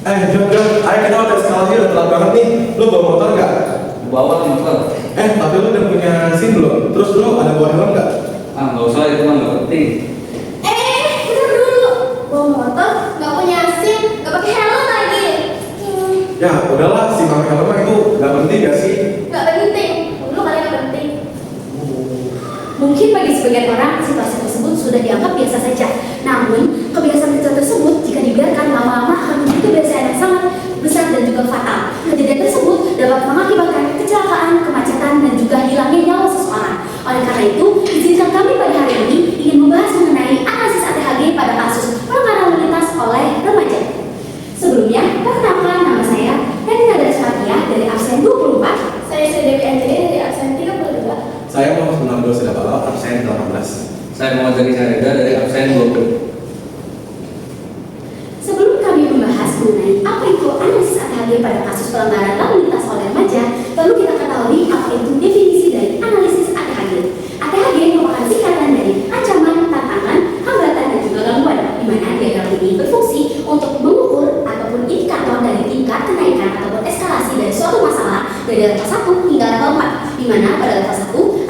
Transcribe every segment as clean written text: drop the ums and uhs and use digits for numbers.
John, ayo kita udah sekali udah telat banget nih. Lu bawa motor nggak? Bawa motor. Tapi lu udah punya SIM belum? Terus lu ada bawa helm nggak? Nggak usah, itu mah nggak penting. Bener dulu. Bawa motor, nggak punya SIM, nggak pakai helm lagi. Ya udahlah, SIM sama helm itu nggak penting ya sih? Nggak penting. Lu kali nggak penting. Mungkin bagi sebagian orang situasi tersebut sudah dianggap biasa saja. Namun kebiasaan kecil tersebut jika dibiarkan lama-lama akan menjadi kebiasaan yang sangat besar dan juga fatal. Kejadian tersebut dapat mengakibatkan kecelakaan, kemacetan, dan juga hilangnya nyawa seseorang. Oleh karena itu, izinkan kami pada hari ini ingin membahas mengenai analisis ATHG pada kasus pelanggaran lalu lintas oleh remaja. Sebelumnya, perkenalkan nama saya Renina Dasmatia dari absen 24. Saya Dewi Anjali dari absen 32. Saya mau Ronaldo Sedapalo, absen 18. Saya mau jadi Sareda dari absen 20. Sebelum kami membahas mengenai apa itu analisis ATHG pada kasus pelanggaran lalu lintas oleh remaja, perlu kita ketahui apa itu definisi dari analisis ATHG. ATHG merupakan singkatan dari ancaman, tantangan, hambatan, dan juga gangguan, di mana diagram ini berfungsi untuk mengukur ataupun indikator dari tingkat kenaikan ataupun eskalasi dari suatu masalah dari level 1 hingga level 4, di mana pada level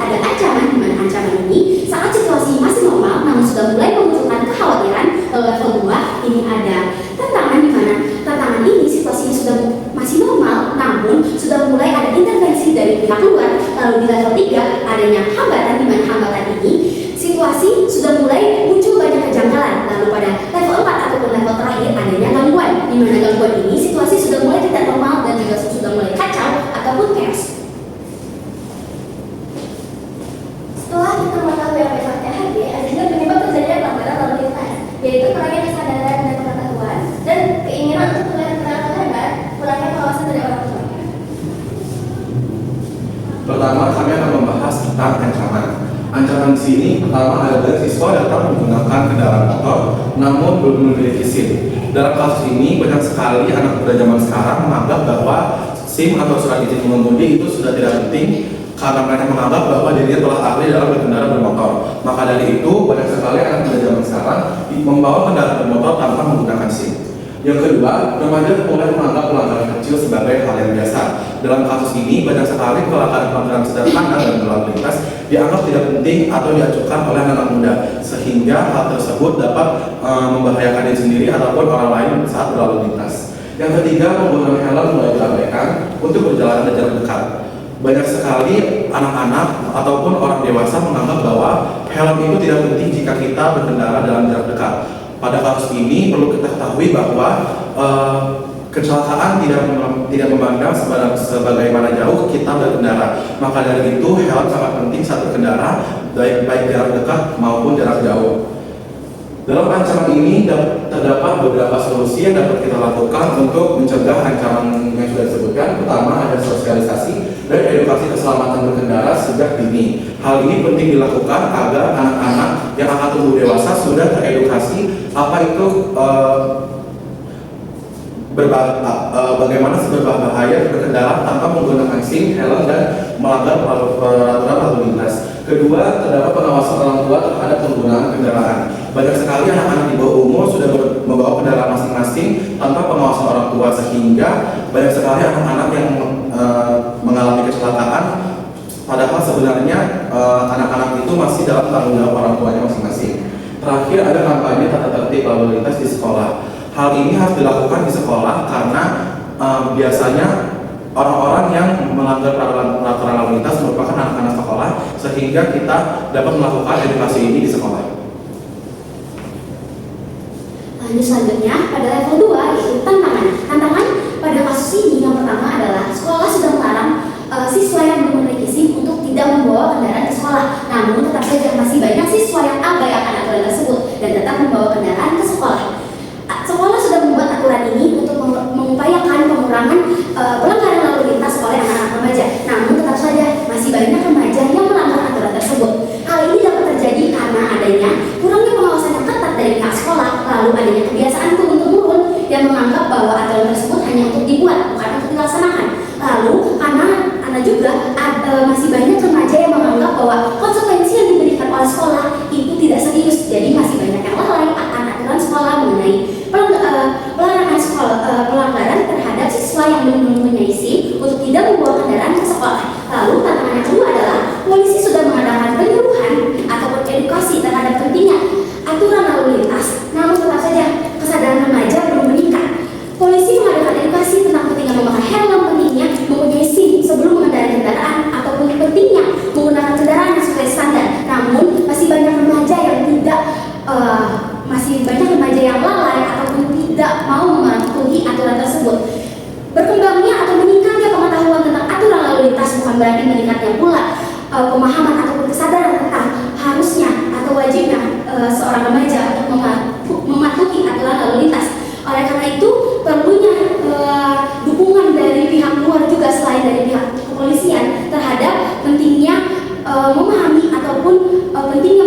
1 ada ancaman, di mana ancaman ini saat situasi masih normal namun sudah mulai memunculkan kekhawatiran. Level 2 ini ada tantangan, di mana tantangan ini situasinya sudah masih normal namun sudah mulai ada intervensi dari pihak luar. Lalu di level 3 adanya hambatan, di mana hambatan ini situasi sudah mulai muncul banyak kejanggalan. Lalu pada level 4 ataupun level terakhir adanya gangguan, di mana gangguan ini situasi sudah mulai tidak normal dan juga sudah mulai kacau ataupun chaos. Setelah kita mengetahui apa itu ATHG, ada juga penyebab terjadinya pelanggaran lalu lintas, yaitu kurangnya kesadaran dan pengetahuan dan keinginan untuk melihat kendaraan hebat, kurangnya pengawasan dari orang tua. Pertama, kami akan membahas tentang ancaman. Ancaman di sini pertama adalah siswa datang menggunakan kendaraan motor namun belum memiliki SIM. Dalam kasus ini banyak sekali anak muda zaman sekarang menganggap bahwa SIM atau surat izin mengemudi itu sudah tidak penting karena mereka menganggap bahwa dirinya telah ahli dalam berkendara bermotor. Maka dari itu banyak sekali anak muda zaman sekarang membawa kendaraan bermotor tanpa menggunakan SIM. Yang kedua, remaja mulai menganggap pelanggaran kecil sebagai hal yang biasa. Dalam kasus ini, banyak sekali pelanggaran sederhana dan berlalu lintas dianggap tidak penting atau diacukan oleh anak muda, sehingga hal tersebut dapat membahayakan diri sendiri ataupun orang lain saat berlalu lintas. Yang ketiga, penggunaan helm mulai diabaikan untuk berjalan ke jarak dekat. Banyak sekali anak-anak ataupun orang dewasa menganggap bahwa helm itu tidak penting jika kita berkendara dalam jarak dekat. Pada kasus ini perlu kita ketahui bahwa kecelakaan tidak memandang sebagaimana jauh kita berkendara. Maka dari itu helm sangat penting saat berkendara, baik jarak dekat maupun jarak jauh. Dalam ancaman ini terdapat beberapa solusi yang dapat kita lakukan untuk mencegah ancaman yang sudah disebutkan. Pertama, ada sosialisasi dan edukasi keselamatan berkendara sejak dini. Hal ini penting dilakukan agar anak-anak yang akan tumbuh dewasa sudah teredukasi apa itu bagaimana berbahaya berkendara tanpa menggunakan SIM, helm, dan melanggar peraturan lalu lintas. Kedua, terdapat pengawasan orang tua terhadap penggunaan kendaraan. Banyak sekali anak-anak di bawah umur sudah membawa kendaraan masing-masing tanpa pengawasan orang tua, sehingga banyak sekali anak-anak yang mengalami kecelakaan, padahal sebenarnya anak-anak itu masih dalam tanggung jawab orang tuanya masing-masing. Terakhir, ada kampanye tata tertib lalu lintas di sekolah. Hal ini harus dilakukan di sekolah karena biasanya orang-orang yang melanggar peraturan lalu lintas merupakan anak-anak sekolah, sehingga kita dapat melakukan edukasi ini di sekolah. Lanjut selanjutnya pada level 2 yaitu tantangan. Tantangan pada kasus ini yang pertama adalah sekolah sudah melarang siswa yang belum memiliki SIM untuk tidak membawa kendaraan ke sekolah. Namun tetap saja masih banyak siswa yang abai akan aturan tersebut dan tetap membawa kendaraan ke sekolah. Sekolah sudah membuat aturan ini untuk mengupayakan pengurangan pelanggaran lalu lintas oleh anak-anak remaja. Namun tetap saja masih banyak remaja yang melanggar aturan tersebut. Hal ini dapat terjadi karena adanya kurangnya pengawasan yang ketat dari pihak sekolah, lalu adanya kebiasaan turun-temurun yang menganggap bahwa aturan tersebut hanya untuk dibuat, bukan untuk dilaksanakan. Lalu karena juga masih banyak remaja yang menganggap bahwa konsekuensi yang diberikan oleh sekolah itu tidak serius. Jadi masih banyak yang lalai akan aturan sekolah mengenai pelarangan sekolah berarti meningkatnya pula pemahaman ataupun kesadaran tentang harusnya atau wajibnya seorang remaja untuk mematuhi aturan lalu lintas. Oleh karena itu perlunya dukungan dari pihak luar juga selain dari pihak kepolisian terhadap pentingnya memahami ataupun pentingnya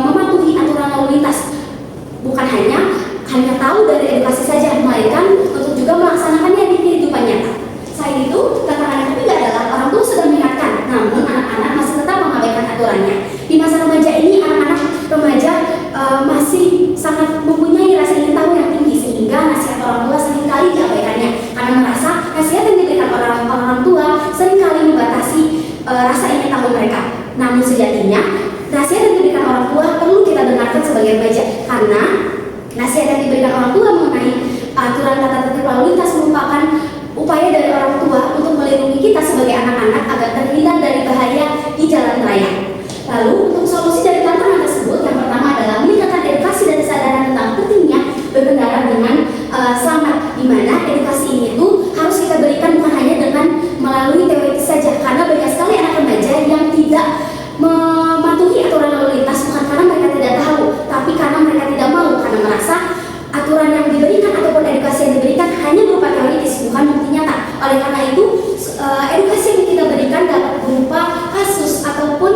mematuhi aturan lalu lintas. Bukan hanya tahu dari edukasi saja, melainkan untuk juga melaksanakannya di kehidupan nyata. Selain itu, tantangan ketiga adalah orang tua sudah mengingatkan, namun anak-anak masih tetap mengabaikan aturannya. Di masa remaja ini, anak-anak remaja masih sangat mempunyai rasa ingin tahu yang tinggi, sehingga nasihat orang tua seringkali diabaikannya karena merasa nasihat yang diberikan orang tua seringkali membatasi rasa ingin tahu mereka. Namun sejatinya, nasihat yang diberikan orang tua perlu kita dengarkan sebagai remaja, karena nasihat yang diberikan orang tua mengenai aturan tata tertib lalu lintas merupakan upaya dari orang tua untuk melindungi kita sebagai anak-anak agar terhindar dari bahaya di jalan raya. Lalu untuk solusi dari tantangan tersebut, yang pertama adalah meningkatkan edukasi dan kesadaran tentang pentingnya berkendara dengan selamat, di mana edukasi ini tuh harus kita berikan bukan hanya dengan melalui teori saja, karena banyak sekali anak remaja yang tidak mematuhi aturan lalu lintas bukan karena mereka tidak tahu, tapi karena mereka tidak mau, karena merasa aturan yang diberikan ataupun edukasi yang diberikan hanya berupa teoritis, bukan bukti nyata. Oleh karena itu, edukasi yang kita berikan dapat berupa kasus ataupun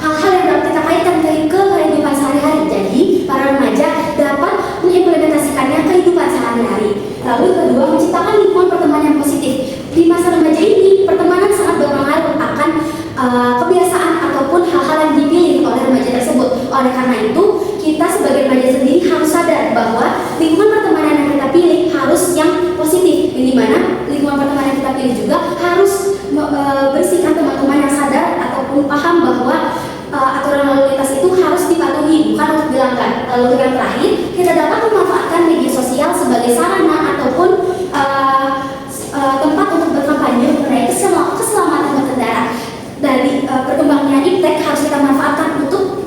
hal-hal yang dapat kita kaitkan ke kehidupan sehari-hari. Jadi, para remaja dapat mengimplementasikannya ke kehidupan sehari-hari. Lalu kedua, menciptakan lingkungan pertemanan yang positif. Di masa remaja ini, pertemanan sangat berpengaruh akan kebiasaan ataupun hal-hal yang dipilih oleh remaja tersebut. Oleh karena itu, kita sebagai remaja sendiri harus sadar bahwa lingkungan pertemanan yang kita pilih harus yang positif, di mana lingkungan pertemanan yang kita pilih juga harus berisikan teman-teman yang sadar ataupun paham bahwa aturan lalu lintas itu harus dipatuhi, bukan untuk dilanggar. Lalu yang terakhir, kita dapat memanfaatkan media sosial sebagai sarana ataupun tempat untuk berkampanye mengenai keselamatan berkendara. Dari perkembangannya iptek harus kita manfaatkan untuk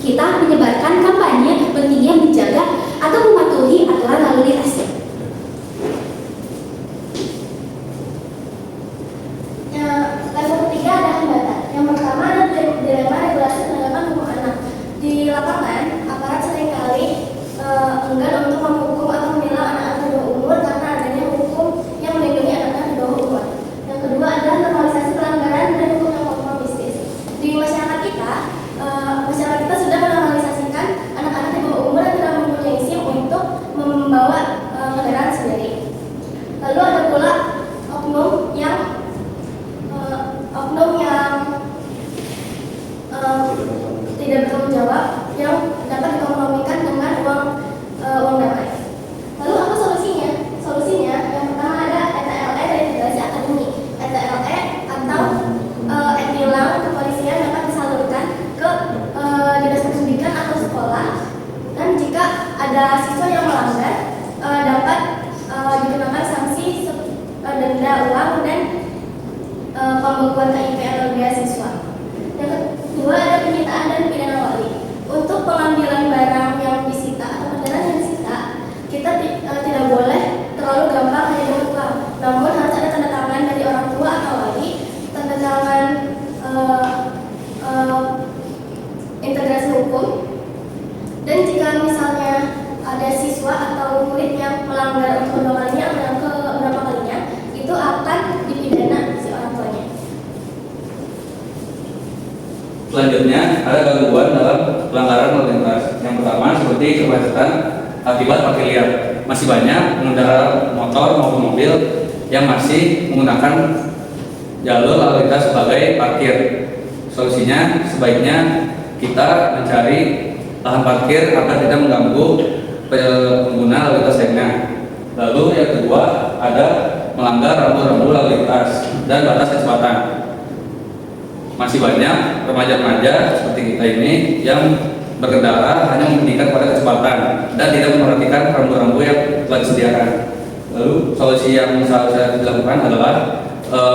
kita menyebarkan kampanye pentingnya menjaga atau mematuhi aturan lalu lintas. Level ketiga ada hambatan. Yang pertama ada dilema regulasi penegakan hukum anak. Di lapangan, aparat seringkali enggan untuk menghukum atau menilang anak-anak di bawah umur karena adanya hukum yang melindungi anak-anak di bawah umur. Yang kedua adalah normalisasi pelanggaran dan hukum yang konformistis. Di masyarakat kita sudah menormalisasikan anak-anak di bawah umur yang tidak mempunyai SIM untuk membawa kendaraan sendiri. Lalu ada pula oknum yang tidak bertanggung jawab yang dapat dikompromikan dengan uang damai. Lalu apa solusinya? Solusinya yang pertama ada ETLE dari Federasi Akademi. ETLE atau e-tilang kepolisian dapat disalurkan ke dinas pendidikan atau sekolah, dan jika ada siswa yang melanggar dapat dikenakan sanksi denda uang dan pembekuan KIP atau biaya siswa. Yang kedua ada penyitaan dan pidana wali. Untuk pengambilan barang yang disita atau kendaraan yang disita, kita tidak boleh terlalu gampang hanya dengan uang, namun harus ada tanda tangan dari orang tua atau wali, tanda tangan integrasi hukum. Dan jika misalnya ada siswa atau murid yang melanggar untuk kedua kalinya atau keberapa kalinya, itu akan dipidana si orang tuanya. Selanjutnya ada gangguan dalam pelanggaran lalu lintas. Yang pertama seperti kemacetan akibat parkir liar. Masih banyak pengendara motor maupun mobil yang masih menggunakan jalur lalu lintas sebagai parkir. Solusinya sebaiknya kita mencari lahan parkir agar tidak mengganggu pengguna lalu lintas lainnya. Lalu yang kedua ada melanggar rambu-rambu lalu lintas dan batas kecepatan. Masih banyak remaja-remaja seperti kita ini yang berkendara hanya mementingkan pada kecepatan dan tidak memperhatikan rambu-rambu yang telah disediakan. Lalu solusi yang bisa dilakukan adalah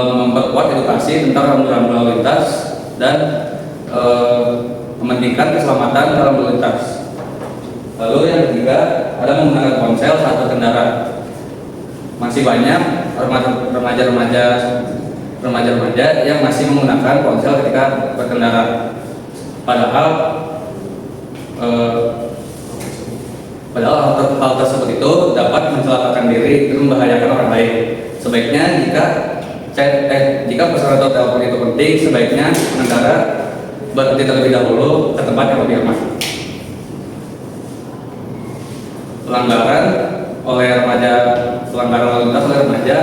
memperkuat edukasi tentang rambu-rambu lalu lintas dan mementingkan keselamatan dalam lalu lintas. Lalu yang ketiga ada menggunakan ponsel saat berkendara. Masih banyak remaja-remaja remaja-remaja yang masih menggunakan ponsel ketika berkendara. Padahal hal tersebut itu dapat mencelakakan diri dan membahayakan orang lain. Sebaiknya jika pesan atau telepon itu penting, sebaiknya pengendara berhenti terlebih dahulu ke tempat yang lebih aman. Pelanggaran lalu lintas oleh remaja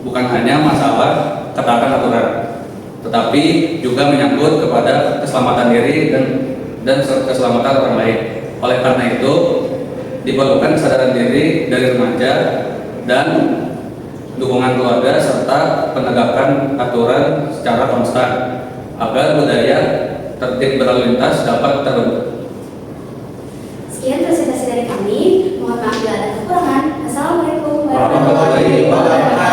bukan hanya masalah ketaatan aturan, tetapi juga menyangkut kepada keselamatan diri dan keselamatan orang lain. Oleh karena itu, diperlukan kesadaran diri dari remaja dan dukungan keluarga serta penegakan aturan secara konstan agar budaya tertib berlalu lintas dapat terbentuk. Sekian presentasi dari kami. Mohon maaf bila ada kekurangan. Assalamualaikum Warahmatullahi wabarakatuh.